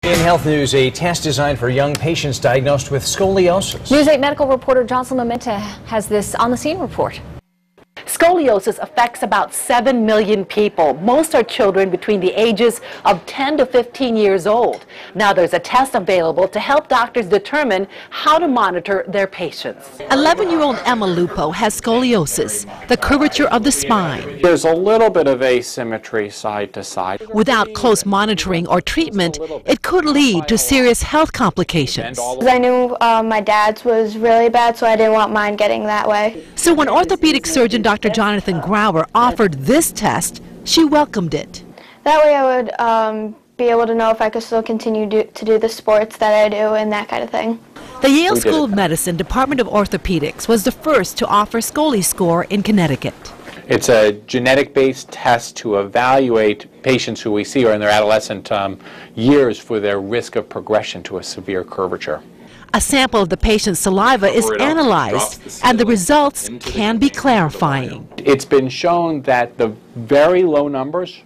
In health news, a test designed for young patients diagnosed with scoliosis. News 8 medical reporter Jocelyn Mamenta has this on-the-scene report. Scoliosis affects about 7 million people. Most are children between the ages of 10 to 15 years old. Now there's a test available to help doctors determine how to monitor their patients. 11-year-old Emma Lupo has scoliosis, the curvature of the spine. There's a little bit of asymmetry side to side. Without close monitoring or treatment, it could lead to serious health complications. I knew my dad's was really bad, so I didn't want mine getting that way. So when orthopedic surgeon Dr. Jonathan Grauer offered this test, she welcomed it. That way I would be able to know if I could still continue to do the sports that I do and that kind of thing. The Yale School of Medicine Department of Orthopedics was the first to offer ScoliScore in Connecticut. It's a genetic-based test to evaluate patients who we see are in their adolescent years for their risk of progression to a severe curvature. A sample of the patient's saliva is analyzed, and the results can be clarifying. It's been shown that the very low numbers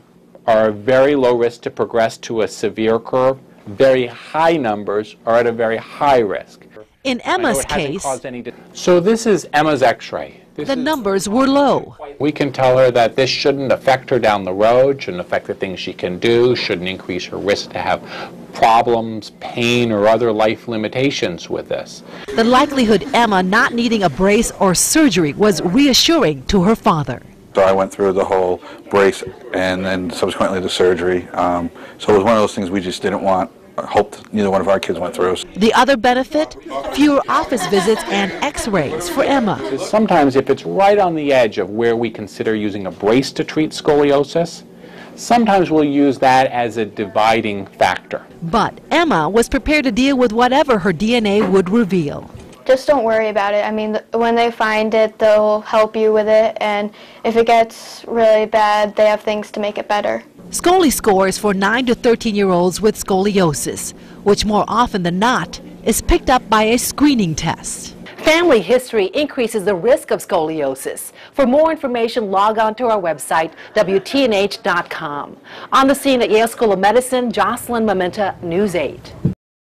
are a very low risk to progress to a severe curve. Very high numbers are at a very high risk. In Emma's case, so this is Emma's x-ray. The numbers were low. We can tell her that this shouldn't affect her down the road, shouldn't affect the things she can do, shouldn't increase her risk to have problems, pain, or other life limitations with this. The likelihood Emma not needing a brace or surgery was reassuring to her father. So I went through the whole brace and then subsequently the surgery. So it was one of those things we just didn't want. I hoped neither one of our kids went through. The other benefit? Fewer office visits and x-rays for Emma. Sometimes if it's right on the edge of where we consider using a brace to treat scoliosis, sometimes we'll use that as a dividing factor. But Emma was prepared to deal with whatever her DNA would reveal. Just don't worry about it. I mean, when they find it, they'll help you with it, and if it gets really bad, they have things to make it better. ScoliScore is for 9 to 13-year-olds with scoliosis, which more often than not is picked up by a screening test. Family history increases the risk of scoliosis. For more information, log on to our website, WTNH.com. On the scene at Yale School of Medicine, Jocelyn Mamenta, News 8.